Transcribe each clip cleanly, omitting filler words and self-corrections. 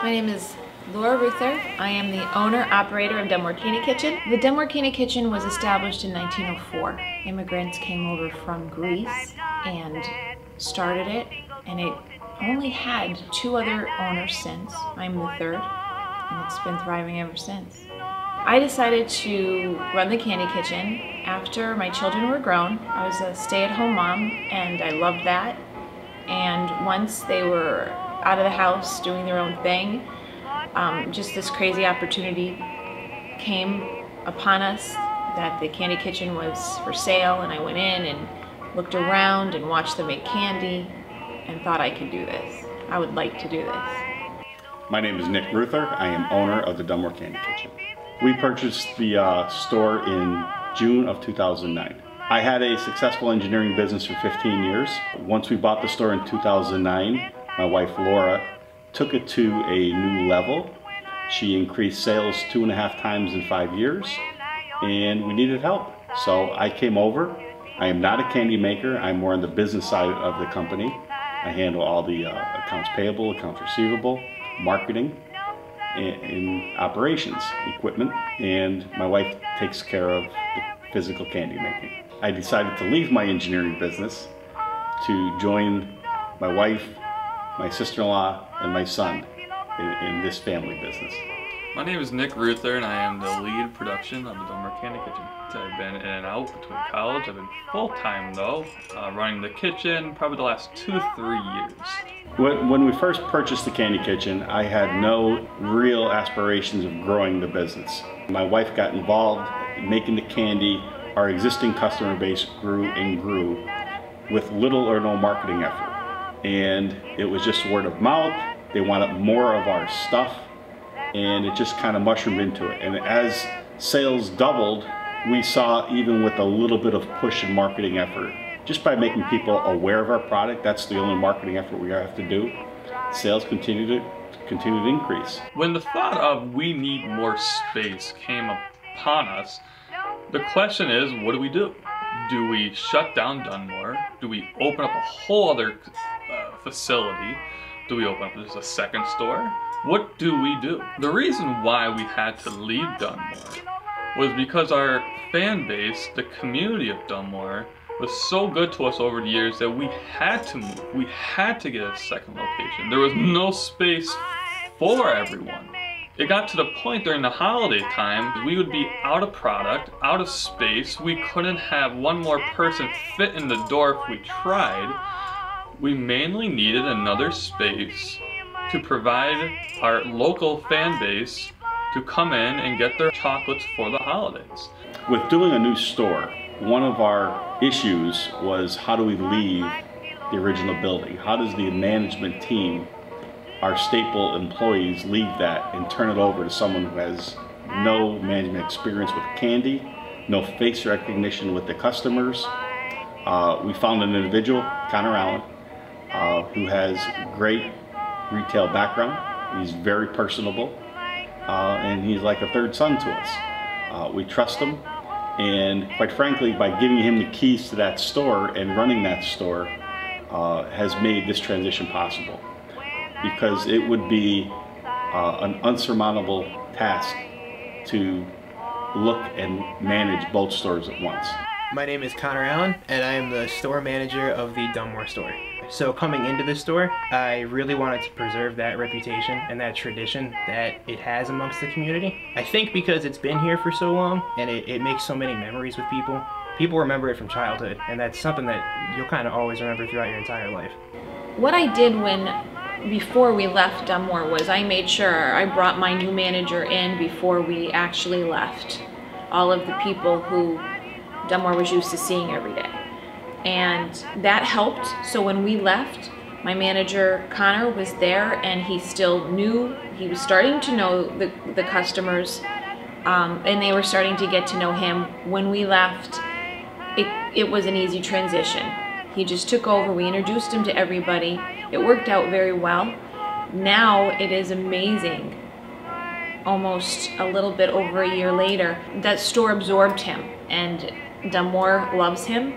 My name is Reuther. I am the owner-operator of Dunmore Candy Kitchen. The Dunmore Candy Kitchen was established in 1904. Immigrants came over from Greece and started it, and it only had 2 other owners since. I'm the 3rd, and it's been thriving ever since. I decided to run the Candy Kitchen after my children were grown. I was a stay-at-home mom, and I loved that. And once they were out of the house doing their own thing, just this crazy opportunity came upon us that the Candy Kitchen was for sale, and I went in and looked around and watched them make candy and thought I could do this. I would like to do this. My name is Nick Reuther. I am owner of the Dunmore Candy Kitchen. We purchased the store in June of 2009. I had a successful engineering business for 15 years. Once we bought the store in 2009, my wife Laura took it to a new level. She increased sales 2.5 times in 5 years, and we needed help. So I came over. I am not a candy maker. I'm more on the business side of the company. I handle all the accounts payable, accounts receivable, marketing, and operations, equipment, and my wife takes care of the physical candy making. I decided to leave my engineering business to join my wife, my sister-in-law, and my son in this family business. My name is Nick Reuther, and I am the lead production of the Dunmore Candy Kitchen. I've been in and out between college. I've been full-time though, running the kitchen probably the last 2-3 years. When we first purchased the Candy Kitchen, I had no real aspirations of growing the business. My wife got involved in making the candy. Our existing customer base grew and grew with little or no marketing effort. And it was just word of mouth. They wanted more of our stuff, and it just kind of mushroomed into it. And as sales doubled, we saw, even with a little bit of push and marketing effort, just by making people aware of our product, that's the only marketing effort we have to do, sales continue to increase. When the thought of we need more space came upon us, the question is, what do? Do we shut down Dunmore? Do we open up a whole other facility? Do we open up just a second store? What do we do? The reason why we had to leave Dunmore was because our fan base, the community of Dunmore, was so good to us over the years that we had to move. We had to get a second location. There was no space for everyone. It got to the point during the holiday time, we would be out of product, out of space. We couldn't have one more person fit in the door if we tried. We mainly needed another space to provide our local fan base to come in and get their chocolates for the holidays. With doing a new store, one of our issues was, how do we leave the original building? How does the management team, our staple employees, leave that and turn it over to someone who has no management experience with candy, no face recognition with the customers? We found an individual, Connor Allen, who has great retail background. He's very personable, and he's like a 3rd son to us. We trust him, and quite frankly, by giving him the keys to that store and running that store has made this transition possible, because it would be an unsurmountable task to look and manage both stores at once. My name is Connor Allen, and I am the store manager of the Dunmore store. So coming into the store, I really wanted to preserve that reputation and that tradition that it has amongst the community. I think because it's been here for so long, and it makes so many memories with people. People remember it from childhood, and that's something that you'll kind of always remember throughout your entire life. What I did before we left Dunmore was I made sure I brought my new manager in before we actually left. All of the people who Dunmore was used to seeing every day. And that helped. So when we left, my manager Connor was there, and he still knew, he was starting to know the customers, and they were starting to get to know him. When we left, it was an easy transition. He just took over, we introduced him to everybody. It worked out very well. Now it is amazing. Almost a little bit over a year later, that store absorbed him, and Dunmore loves him.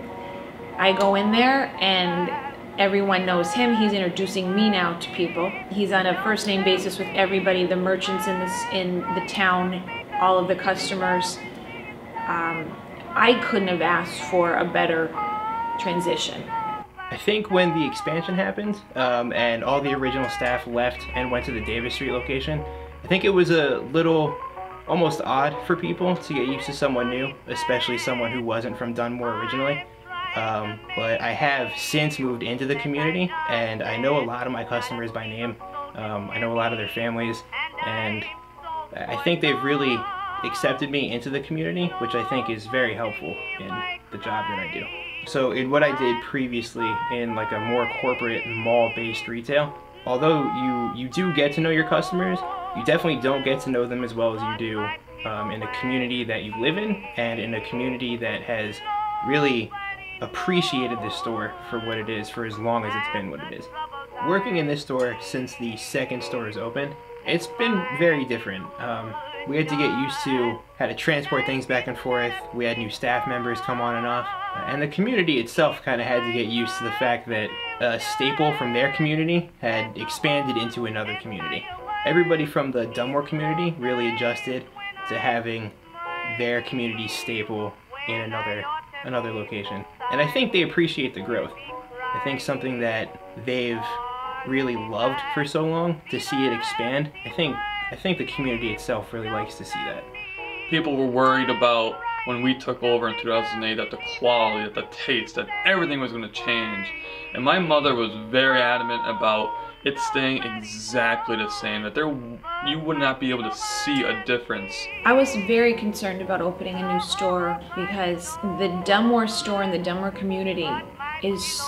I go in there and Everyone knows him. He's introducing me now to people. He's on a first name basis with everybody, the merchants in the town, all of the customers. I couldn't have asked for a better transition. I think when the expansion happened and all the original staff left and went to the Davis Street location, I think it was a little almost odd for people to get used to someone new, especially someone who wasn't from Dunmore originally. But I have since moved into the community, and I know a lot of my customers by name. I know a lot of their families, and I think they've really accepted me into the community, which I think is very helpful in the job that I do. So in what I did previously in like a more corporate mall-based retail, although you do get to know your customers, you definitely don't get to know them as well as you do in a community that you live in and in a community that has really appreciated this store for what it is for as long as it's been what it is. Working in this store since the second store is open, it's been very different. We had to get used to how to transport things back and forth. We had new staff members come on and off. And the community itself kind of had to get used to the fact that a staple from their community had expanded into another community. Everybody from the Dunmore community really adjusted to having their community staple in another location. And I think they appreciate the growth. I think something that they've really loved for so long, to see it expand, I think the community itself really likes to see that. People were worried about when we took over in 2008 that the quality, that the taste, that everything was going to change. And my mother was very adamant about it staying exactly the same, that you would not be able to see a difference. I was very concerned about opening a new store because the Dunmore store and the Dunmore community is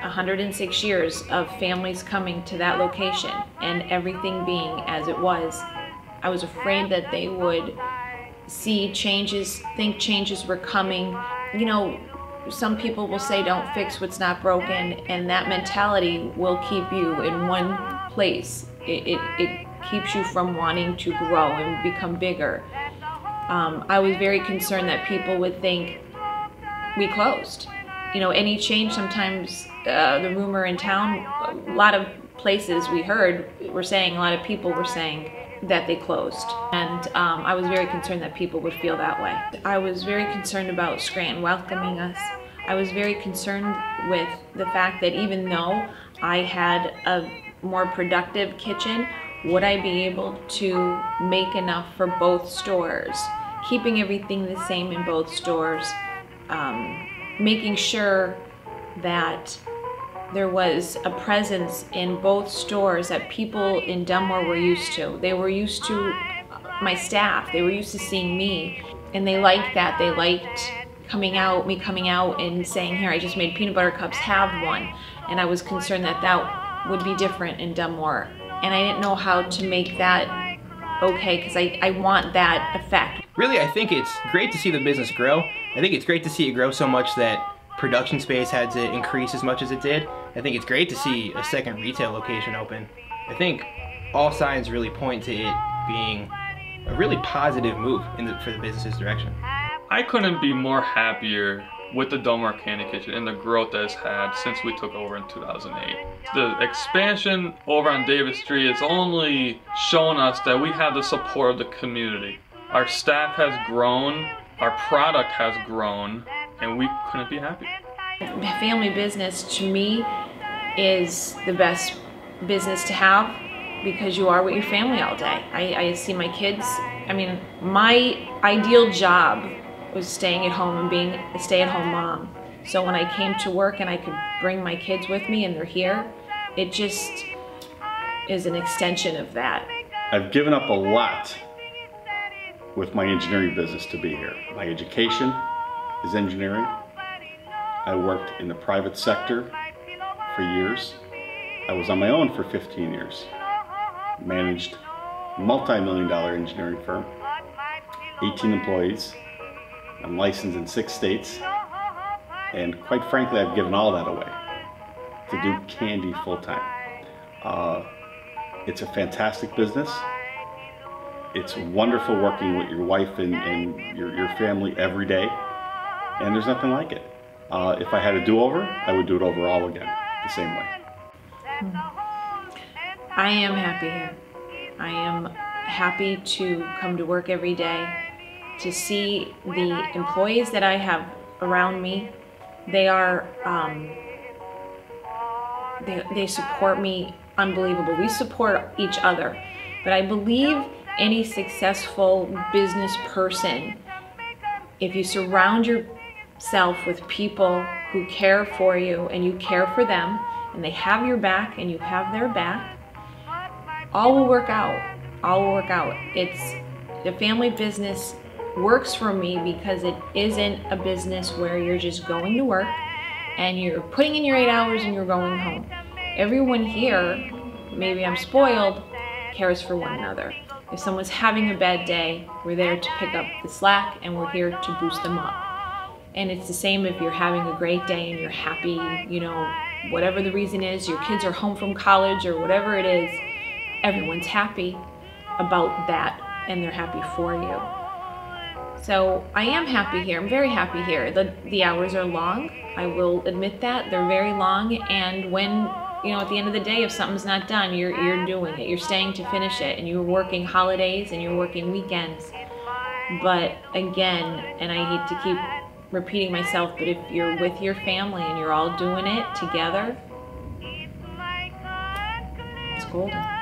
106 years of families coming to that location and everything being as it was. I was afraid that they would see changes, think changes were coming. You know, some people will say don't fix what's not broken, and that mentality will keep you in one place. It keeps you from wanting to grow and become bigger. I was very concerned that people would think we closed. You know, any change, sometimes the rumor in town, a lot of places we heard were saying, a lot of people were saying that they closed. And I was very concerned that people would feel that way. I was very concerned about Scranton welcoming us. I was very concerned with the fact that even though I had a more productive kitchen, would I be able to make enough for both stores? Keeping everything the same in both stores, making sure that there was a presence in both stores that people in Dunmore were used to. They were used to my staff, they were used to seeing me, and they liked that. They liked me coming out and saying, here, I just made peanut butter cups, have one. And I was concerned that that would be different in Dunmore. And I didn't know how to make that okay, because I want that effect. Really, I think it's great to see the business grow. I think it's great to see it grow so much that production space had to increase as much as it did. I think it's great to see a second retail location open. I think all signs really point to it being a really positive move for the business's direction. I couldn't be more happier with the Dunmore Candy Kitchen and the growth that it's had since we took over in 2008. The expansion over on Davis Street has only shown us that we have the support of the community. Our staff has grown, our product has grown, and we couldn't be happier. Family business to me is the best business to have because you are with your family all day. I see my kids. I mean, my ideal job was staying at home and being a stay-at-home mom. So when I came to work and I could bring my kids with me and they're here, it just is an extension of that. I've given up a lot with my engineering business to be here. My education is engineering. I worked in the private sector for years. I was on my own for 15 years. Managed a multi-million-dollar engineering firm, 18 employees. I'm licensed in 6 states. And quite frankly, I've given all that away to do candy full-time. It's a fantastic business. It's wonderful working with your wife and your family every day. And there's nothing like it. If I had a do-over, I would do it over all again. the same way. I am happy here. I am happy to come to work every day, to see the employees that I have around me. They are, they support me unbelievable. We support each other. But I believe any successful business person, if you surround yourself with people who care for you and you care for them, and they have your back and you have their back, all will work out. All will work out. The family business works for me because it isn't a business where you're just going to work and you're putting in your 8 hours and you're going home. Everyone here, maybe I'm spoiled, cares for one another. If someone's having a bad day, we're there to pick up the slack and we're here to boost them up. And it's the same if you're having a great day and you're happy, you know, whatever the reason is, your kids are home from college or whatever it is, everyone's happy about that and they're happy for you. So I am happy here. I'm very happy here. The hours are long. I will admit that. They're very long, and when, you know, at the end of the day, if something's not done, you're doing it. You're staying to finish it, and you're working holidays and you're working weekends. But again, and I hate to keep repeating myself, but if you're with your family and you're all doing it together, it's golden.